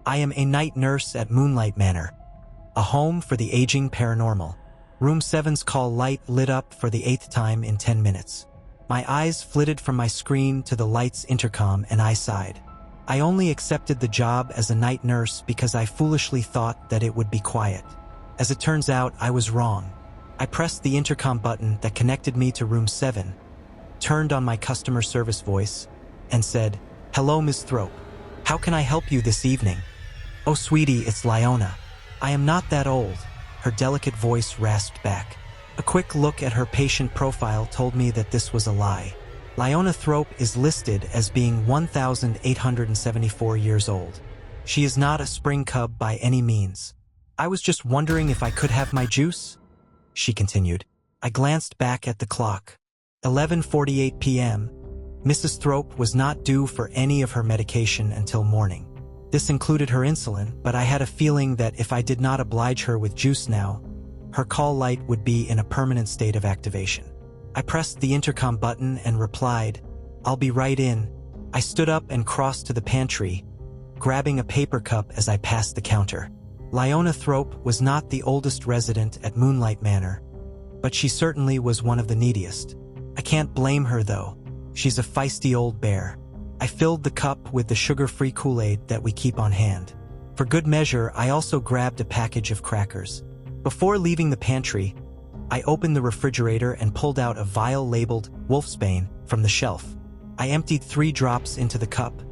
I am a night nurse at Moonlight Manor, a home for the aging paranormal. Room 7's call light lit up for the 8th time in 10 minutes. My eyes flitted from my screen to the light's intercom and I sighed. I only accepted the job as a night nurse because I foolishly thought that it would be quiet. As it turns out, I was wrong. I pressed the intercom button that connected me to room 7, turned on my customer service voice, and said, "Hello, Ms. Thrope. How can I help you this evening?" "Oh, sweetie, it's Leona. I am not that old," her delicate voice rasped back. A quick look at her patient profile told me that this was a lie. Leona Thrope is listed as being 1,874 years old. She is not a spring cub by any means. "I was just wondering if I could have my juice," she continued. I glanced back at the clock. 11:48 p.m. Mrs. Thrope was not due for any of her medication until morning. This included her insulin, but I had a feeling that if I did not oblige her with juice now, her call light would be in a permanent state of activation. I pressed the intercom button and replied, "I'll be right in." I stood up and crossed to the pantry, grabbing a paper cup as I passed the counter. Leona Thrope was not the oldest resident at Moonlight Manor, but she certainly was one of the neediest. I can't blame her though. She's a feisty old bear. I filled the cup with the sugar-free Kool-Aid that we keep on hand. For good measure, I also grabbed a package of crackers. Before leaving the pantry, I opened the refrigerator and pulled out a vial labeled Wolfsbane from the shelf. I emptied 3 drops into the cup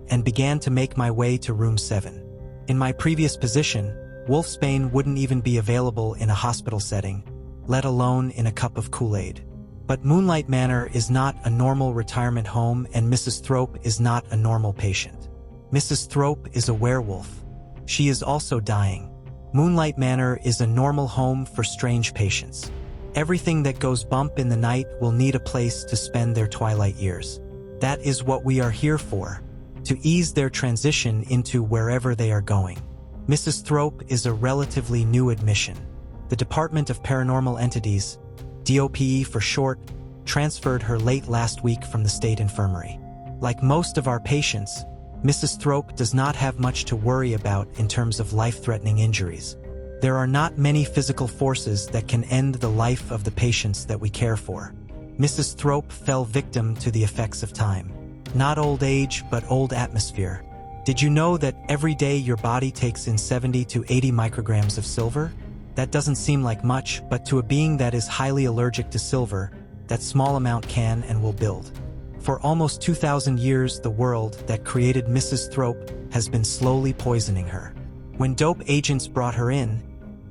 and began to make my way to room 7. In my previous position, Wolfsbane wouldn't even be available in a hospital setting, let alone in a cup of Kool-Aid. But Moonlight Manor is not a normal retirement home, and Mrs. Thrope is not a normal patient. Mrs. Thrope is a werewolf. She is also dying. Moonlight Manor is a normal home for strange patients. Everything that goes bump in the night will need a place to spend their twilight years. That is what we are here for, to ease their transition into wherever they are going. Mrs. Thrope is a relatively new admission. The Department of Paranormal Entities, D.O.P.E for short, transferred her late last week from the state infirmary. Like most of our patients, Mrs. Thrope does not have much to worry about in terms of life-threatening injuries. There are not many physical forces that can end the life of the patients that we care for. Mrs. Thrope fell victim to the effects of time. Not old age, but old atmosphere. Did you know that every day your body takes in 70 to 80 micrograms of silver? That doesn't seem like much, but to a being that is highly allergic to silver, that small amount can and will build. For almost 2,000 years, the world that created Mrs. Thrope has been slowly poisoning her. When dope agents brought her in,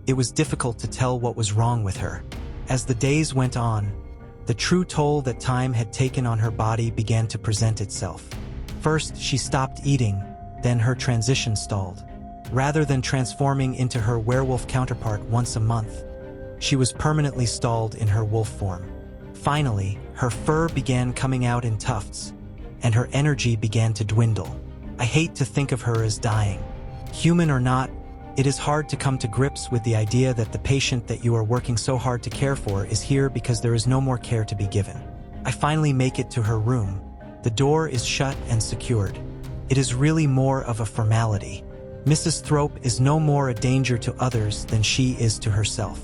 it was difficult to tell what was wrong with her. As the days went on, the true toll that time had taken on her body began to present itself. First, she stopped eating, then her transition stalled. Rather than transforming into her werewolf counterpart once a month, she was permanently stalled in her wolf form. Finally, her fur began coming out in tufts, and her energy began to dwindle. I hate to think of her as dying. Human or not, it is hard to come to grips with the idea that the patient that you are working so hard to care for is here because there is no more care to be given. I finally make it to her room. The door is shut and secured. It is really more of a formality. Mrs. Thrope is no more a danger to others than she is to herself.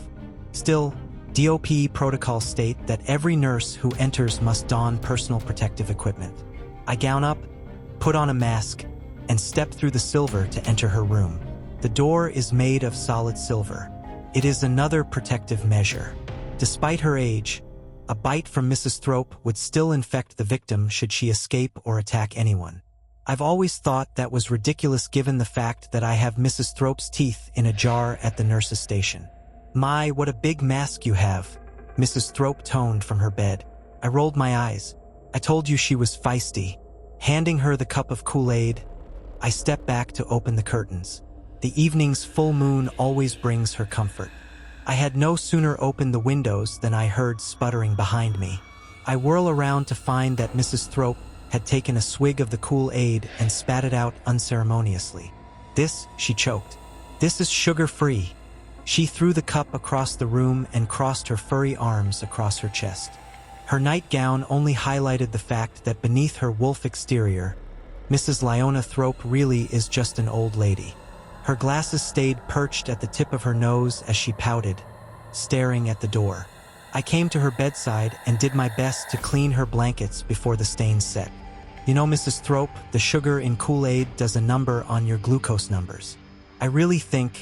Still, D.O.P.E protocols state that every nurse who enters must don personal protective equipment. I gown up, put on a mask, and step through the silver to enter her room. The door is made of solid silver. It is another protective measure. Despite her age, a bite from Mrs. Thrope would still infect the victim should she escape or attack anyone. I've always thought that was ridiculous given the fact that I have Mrs. Thrope's teeth in a jar at the nurse's station. "My, what a big mask you have," Mrs. Thrope toned from her bed. I rolled my eyes. I told you she was feisty. Handing her the cup of Kool-Aid, I stepped back to open the curtains. The evening's full moon always brings her comfort. I had no sooner opened the windows than I heard sputtering behind me. I whirl around to find that Mrs. Thrope had taken a swig of the Kool-Aid and spat it out unceremoniously. "This," she choked. "This is sugar-free." She threw the cup across the room and crossed her furry arms across her chest. Her nightgown only highlighted the fact that beneath her wolf exterior, Mrs. Lyona Thrope really is just an old lady. Her glasses stayed perched at the tip of her nose as she pouted, staring at the door. I came to her bedside and did my best to clean her blankets before the stains set. You know, Mrs. Thrope, the sugar in Kool-Aid does a number on your glucose numbers. I really think.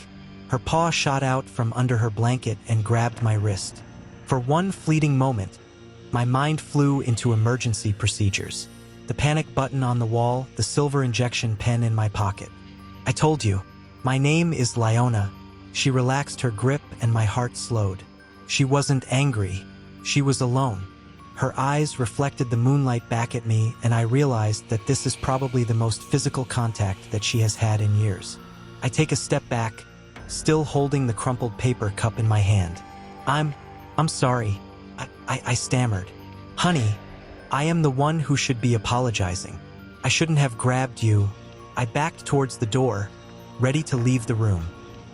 Her paw shot out from under her blanket and grabbed my wrist. For one fleeting moment, my mind flew into emergency procedures. The panic button on the wall, the silver injection pen in my pocket. I told you, my name is Lyona. She relaxed her grip and my heart slowed. She wasn't angry. She was alone. Her eyes reflected the moonlight back at me, and I realized that this is probably the most physical contact that she has had in years. I take a step back, still holding the crumpled paper cup in my hand. I'm sorry. I stammered. Honey, I am the one who should be apologizing. I shouldn't have grabbed you. I backed towards the door, ready to leave the room.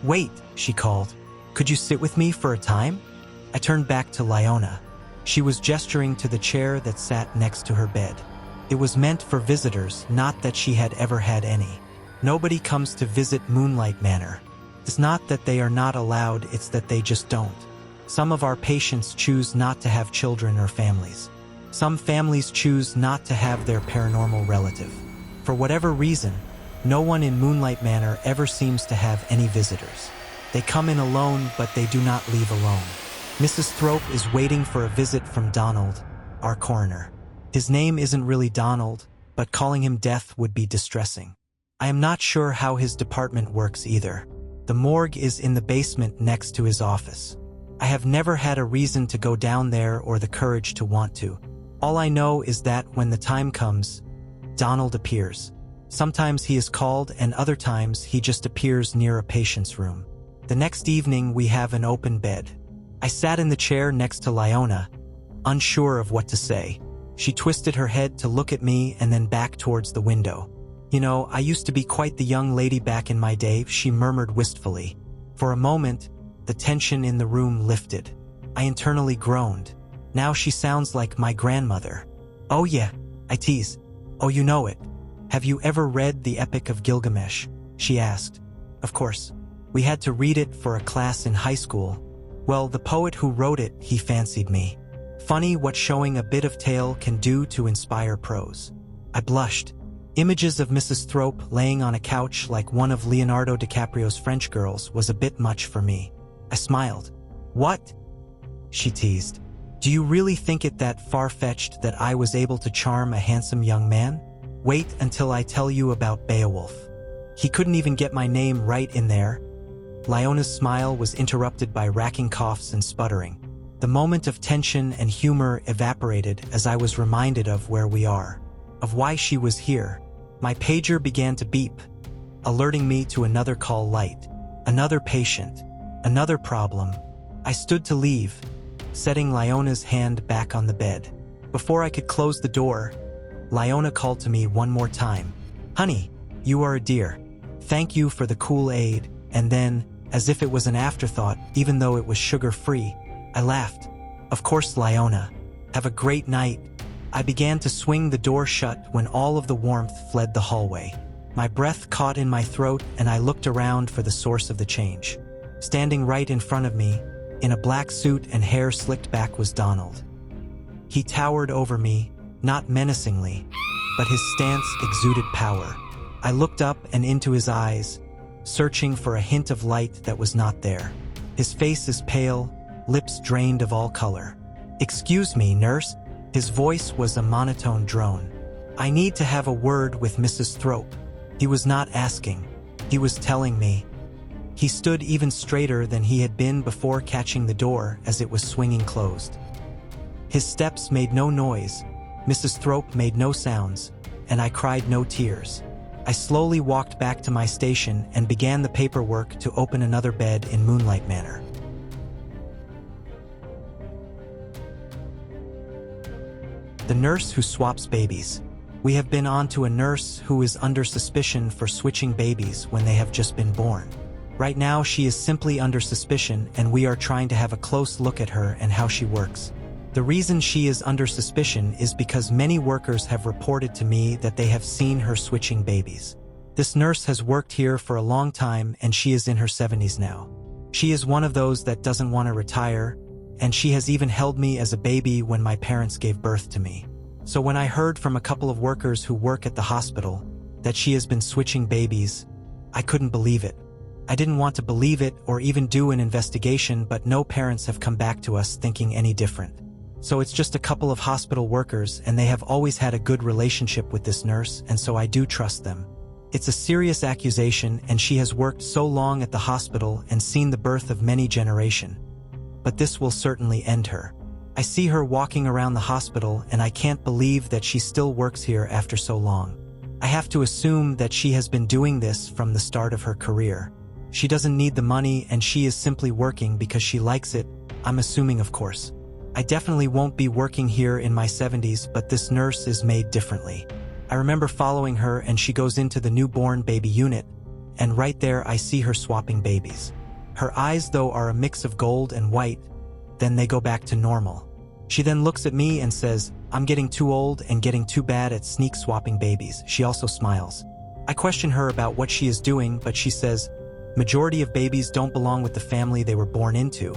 Wait, she called. Could you sit with me for a time? I turned back to Lyona. She was gesturing to the chair that sat next to her bed. It was meant for visitors, not that she had ever had any. Nobody comes to visit Moonlight Manor. It's not that they are not allowed, it's that they just don't. Some of our patients choose not to have children or families. Some families choose not to have their paranormal relative. For whatever reason, no one in Moonlight Manor ever seems to have any visitors. They come in alone, but they do not leave alone. Mrs. Thrope is waiting for a visit from Donald, our coroner. His name isn't really Donald, but calling him Death would be distressing. I am not sure how his department works either. The morgue is in the basement next to his office. I have never had a reason to go down there or the courage to want to. All I know is that when the time comes, Donald appears. Sometimes he is called and other times he just appears near a patient's room. The next evening we have an open bed. I sat in the chair next to Lyona, unsure of what to say. She twisted her head to look at me and then back towards the window. You know, I used to be quite the young lady back in my day, she murmured wistfully. For a moment, the tension in the room lifted. I internally groaned. Now she sounds like my grandmother. Oh yeah, I tease. Oh, you know it. Have you ever read the Epic of Gilgamesh? She asked. Of course. We had to read it for a class in high school. Well, the poet who wrote it, he fancied me. Funny what showing a bit of tale can do to inspire prose. I blushed. Images of Mrs. Thrope laying on a couch like one of Leonardo DiCaprio's French girls was a bit much for me. I smiled. What? She teased. Do you really think it that far-fetched that I was able to charm a handsome young man? Wait until I tell you about Beowulf. He couldn't even get my name right in there. Lyona's smile was interrupted by racking coughs and sputtering. The moment of tension and humor evaporated as I was reminded of where we are, of why she was here. My pager began to beep, alerting me to another call light, another patient, another problem. I stood to leave, setting Lyona's hand back on the bed. Before I could close the door, Lyona called to me one more time. Honey, you are a dear. Thank you for the Kool-Aid. And then, as if it was an afterthought, even though it was sugar-free, I laughed. Of course, Lyona. Have a great night. I began to swing the door shut when all of the warmth fled the hallway. My breath caught in my throat and I looked around for the source of the change. Standing right in front of me, in a black suit and hair slicked back, was Donald. He towered over me, not menacingly, but his stance exuded power. I looked up and into his eyes, searching for a hint of light that was not there. His face is pale, lips drained of all color. Excuse me, nurse. His voice was a monotone drone. I need to have a word with Mrs. Thrope. He was not asking. He was telling me. He stood even straighter than he had been before catching the door as it was swinging closed. His steps made no noise. Mrs. Thrope made no sounds, and I cried no tears. I slowly walked back to my station and began the paperwork to open another bed in Moonlight Manor. The nurse who swaps babies. We have been on to a nurse who is under suspicion for switching babies when they have just been born. Right now she is simply under suspicion and we are trying to have a close look at her and how she works. The reason she is under suspicion is because many workers have reported to me that they have seen her switching babies. This nurse has worked here for a long time and she is in her 70s now. She is one of those that doesn't want to retire, and she has even held me as a baby when my parents gave birth to me. So when I heard from a couple of workers who work at the hospital that she has been switching babies, I couldn't believe it. I didn't want to believe it or even do an investigation, but no parents have come back to us thinking any different. So it's just a couple of hospital workers and they have always had a good relationship with this nurse, and so I do trust them. It's a serious accusation and she has worked so long at the hospital and seen the birth of many generations. But this will certainly end her. I see her walking around the hospital and I can't believe that she still works here after so long. I have to assume that she has been doing this from the start of her career. She doesn't need the money and she is simply working because she likes it, I'm assuming, of course. I definitely won't be working here in my 70s, but this nurse is made differently. I remember following her and she goes into the newborn baby unit, and right there I see her swapping babies. Her eyes, though, are a mix of gold and white, then they go back to normal. She then looks at me and says, "I'm getting too old and getting too bad at sneak swapping babies." She also smiles. I question her about what she is doing, but she says, "Majority of babies don't belong with the family they were born into,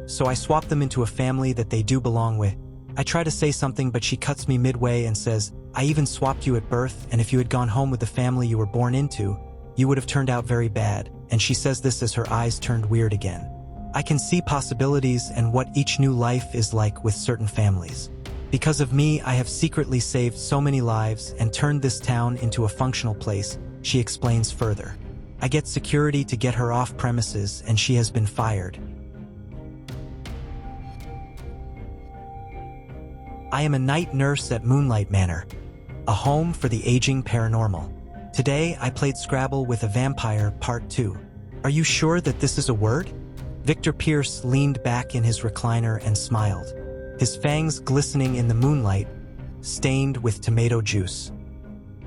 so I swap them into a family that they do belong with." I try to say something, but she cuts me midway and says, "I even swapped you at birth, and if you had gone home with the family you were born into, you would have turned out very bad." And she says this as her eyes turned weird again. I can see possibilities and what each new life is like with certain families. Because of me, I have secretly saved so many lives and turned this town into a functional place, she explains further. I get security to get her off premises and she has been fired. I am a night nurse at Moonlight Manor, a home for the aging paranormal. Today, I played Scrabble with a vampire, part 2. Are you sure that this is a word? Victor Pierce leaned back in his recliner and smiled, his fangs glistening in the moonlight, stained with tomato juice.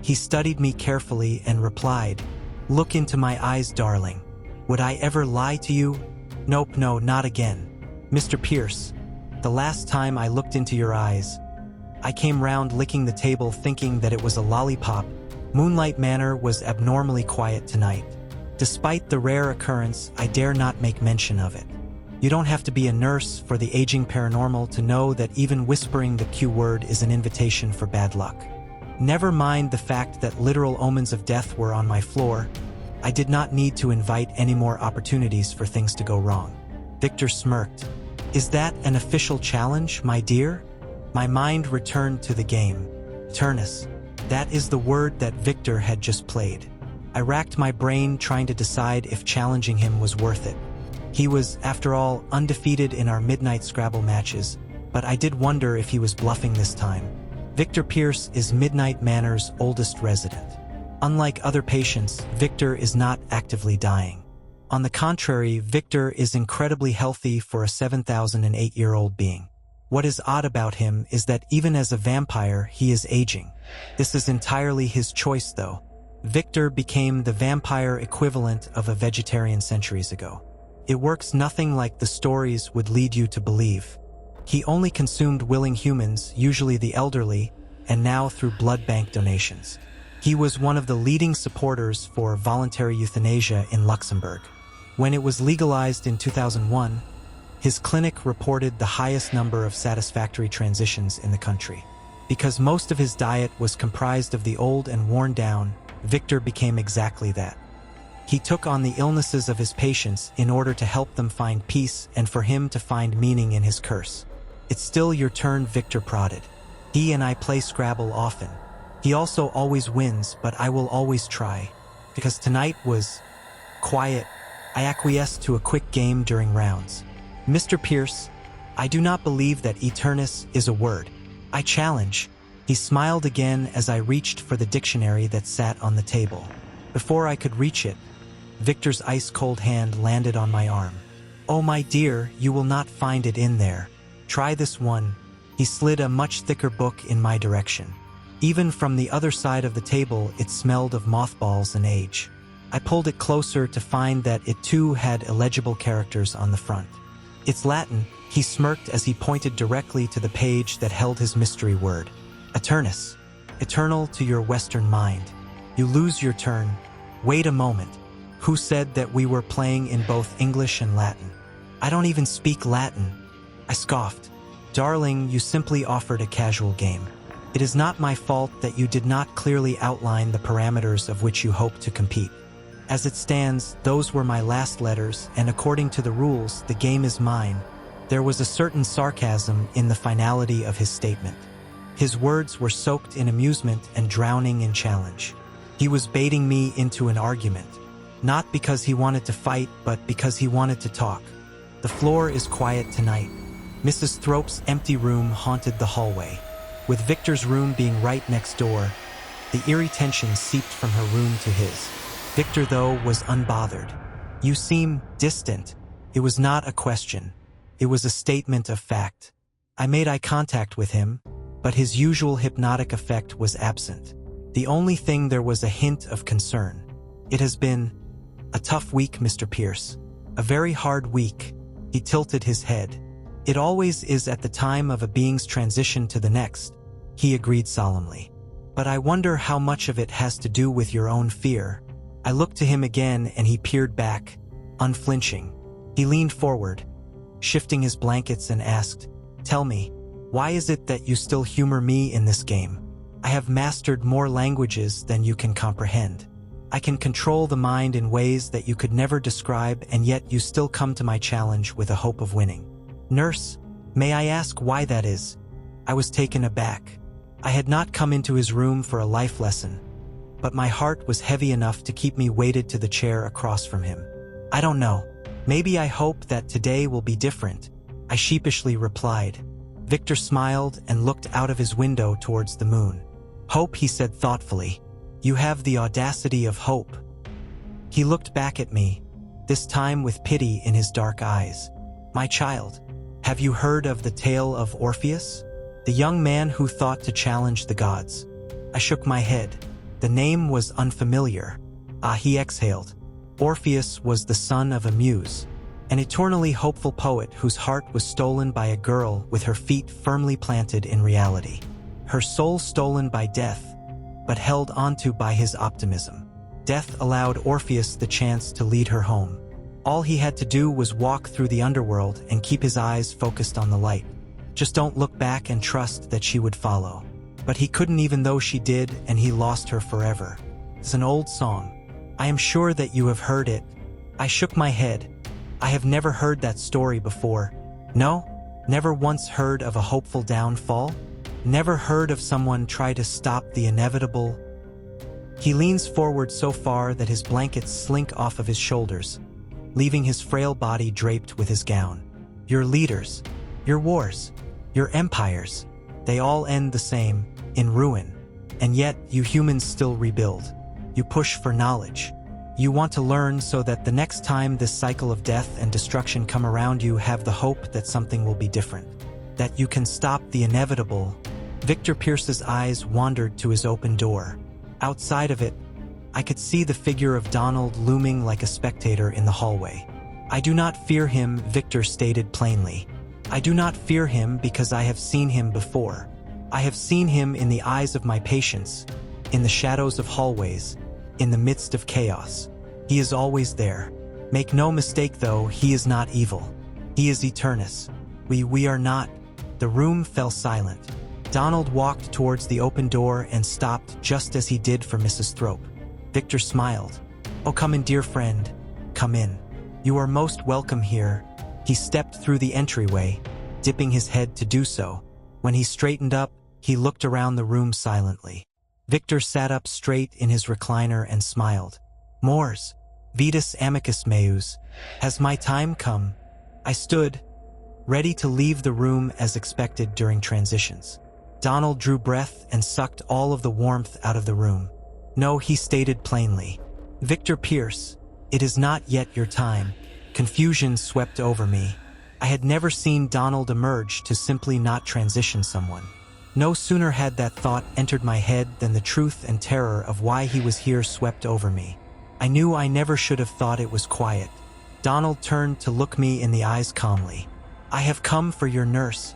He studied me carefully and replied, "Look into my eyes, darling. Would I ever lie to you? Nope, no, not again. Mr. Pierce, the last time I looked into your eyes, I came round licking the table thinking that it was a lollipop." Moonlight Manor was abnormally quiet tonight. Despite the rare occurrence, I dare not make mention of it. You don't have to be a nurse for the aging paranormal to know that even whispering the Q word is an invitation for bad luck. Never mind the fact that literal omens of death were on my floor, I did not need to invite any more opportunities for things to go wrong. Victor smirked. "Is that an official challenge, my dear?" My mind returned to the game. Turnus. That is the word that Victor had just played. I racked my brain trying to decide if challenging him was worth it. He was, after all, undefeated in our midnight Scrabble matches, but I did wonder if he was bluffing this time. Victor Pierce is Midnight Manor's oldest resident. Unlike other patients, Victor is not actively dying. On the contrary, Victor is incredibly healthy for a 7,008-year-old being. What is odd about him is that even as a vampire, he is aging. This is entirely his choice, though. Victor became the vampire equivalent of a vegetarian centuries ago. It works nothing like the stories would lead you to believe. He only consumed willing humans, usually the elderly, and now through blood bank donations. He was one of the leading supporters for voluntary euthanasia in Luxembourg. When it was legalized in 2001, his clinic reported the highest number of satisfactory transitions in the country. Because most of his diet was comprised of the old and worn down, Victor became exactly that. He took on the illnesses of his patients in order to help them find peace and for him to find meaning in his curse. "It's still your turn," Victor prodded. "He and I play Scrabble often. He also always wins, but I will always try. Because tonight was quiet, I acquiesced to a quick game during rounds. Mr. Pierce, I do not believe that eternus is a word. I challenge." He smiled again as I reached for the dictionary that sat on the table. Before I could reach it, Victor's ice-cold hand landed on my arm. "Oh, my dear, you will not find it in there. Try this one." He slid a much thicker book in my direction. Even from the other side of the table, it smelled of mothballs and age. I pulled it closer to find that it too had illegible characters on the front. "It's Latin," He smirked as he pointed directly to the page that held his mystery word. Eternus. Eternal to your Western mind. You lose your turn. Wait a moment. Who said that we were playing in both English and Latin? I don't even speak Latin. I scoffed. Darling, you simply offered a casual game. It is not my fault that you did not clearly outline the parameters of which you hope to compete. As it stands, those were my last letters, and according to the rules, the game is mine. There was a certain sarcasm in the finality of his statement. His words were soaked in amusement and drowning in challenge. He was baiting me into an argument. Not because he wanted to fight, but because he wanted to talk. The floor is quiet tonight. Mrs. Thrope's empty room haunted the hallway. With Victor's room being right next door, the eerie tension seeped from her room to his. Victor, though, was unbothered. You seem distant. It was not a question. It was a statement of fact. I made eye contact with him, but his usual hypnotic effect was absent. The only thing there was a hint of concern. It has been a tough week, Mr. Pierce. A very hard week. He tilted his head. It always is at the time of a being's transition to the next, he agreed solemnly. But I wonder how much of it has to do with your own fear. I looked to him again and he peered back, unflinching. He leaned forward, shifting his blankets and asked, "Tell me, why is it that you still humor me in this game? I have mastered more languages than you can comprehend. I can control the mind in ways that you could never describe, and yet you still come to my challenge with a hope of winning. Nurse, may I ask why that is?" I was taken aback. I had not come into his room for a life lesson, but my heart was heavy enough to keep me weighted to the chair across from him. "I don't know. Maybe I hope that today will be different," I sheepishly replied. Victor smiled and looked out of his window towards the moon. "Hope," he said thoughtfully. "You have the audacity of hope." He looked back at me, this time with pity in his dark eyes. "My child, have you heard of the tale of Orpheus? The young man who thought to challenge the gods?" I shook my head. The name was unfamiliar. He exhaled. Orpheus was the son of a muse, an eternally hopeful poet whose heart was stolen by a girl with her feet firmly planted in reality. Her soul stolen by death, but held onto by his optimism. Death allowed Orpheus the chance to lead her home. All he had to do was walk through the underworld and keep his eyes focused on the light. Just don't look back and trust that she would follow. But he couldn't, even though she did, and he lost her forever. It's an old song. I am sure that you have heard it. I shook my head. I have never heard that story before. No? Never once heard of a hopeful downfall? Never heard of someone try to stop the inevitable? He leans forward so far that his blankets slink off of his shoulders, leaving his frail body draped with his gown. Your leaders, your wars, your empires, they all end the same, in ruin. And yet, you humans still rebuild. You push for knowledge. You want to learn so that the next time this cycle of death and destruction come around, you have the hope that something will be different. That you can stop the inevitable. Victor Pierce's eyes wandered to his open door. Outside of it, I could see the figure of Donald looming like a spectator in the hallway. "I do not fear him," Victor stated plainly. "I do not fear him because I have seen him before. I have seen him in the eyes of my patients, in the shadows of hallways, in the midst of chaos. He is always there. Make no mistake though, he is not evil. He is Eternus. We are not." The room fell silent. Donald walked towards the open door and stopped just as he did for Mrs. Thrope. Victor smiled. "Oh, come in, dear friend. Come in. You are most welcome here." He stepped through the entryway, dipping his head to do so. When he straightened up, he looked around the room silently. Victor sat up straight in his recliner and smiled. "Mors, Vetus amicus meus. Has my time come?" I stood, ready to leave the room as expected during transitions. Donald drew breath and sucked all of the warmth out of the room. "No," he stated plainly. "Victor Pierce, it is not yet your time." Confusion swept over me. I had never seen Donald emerge to simply not transition someone. No sooner had that thought entered my head than the truth and terror of why he was here swept over me. I knew I never should have thought it was quiet. Donald turned to look me in the eyes calmly. I have come for your nurse.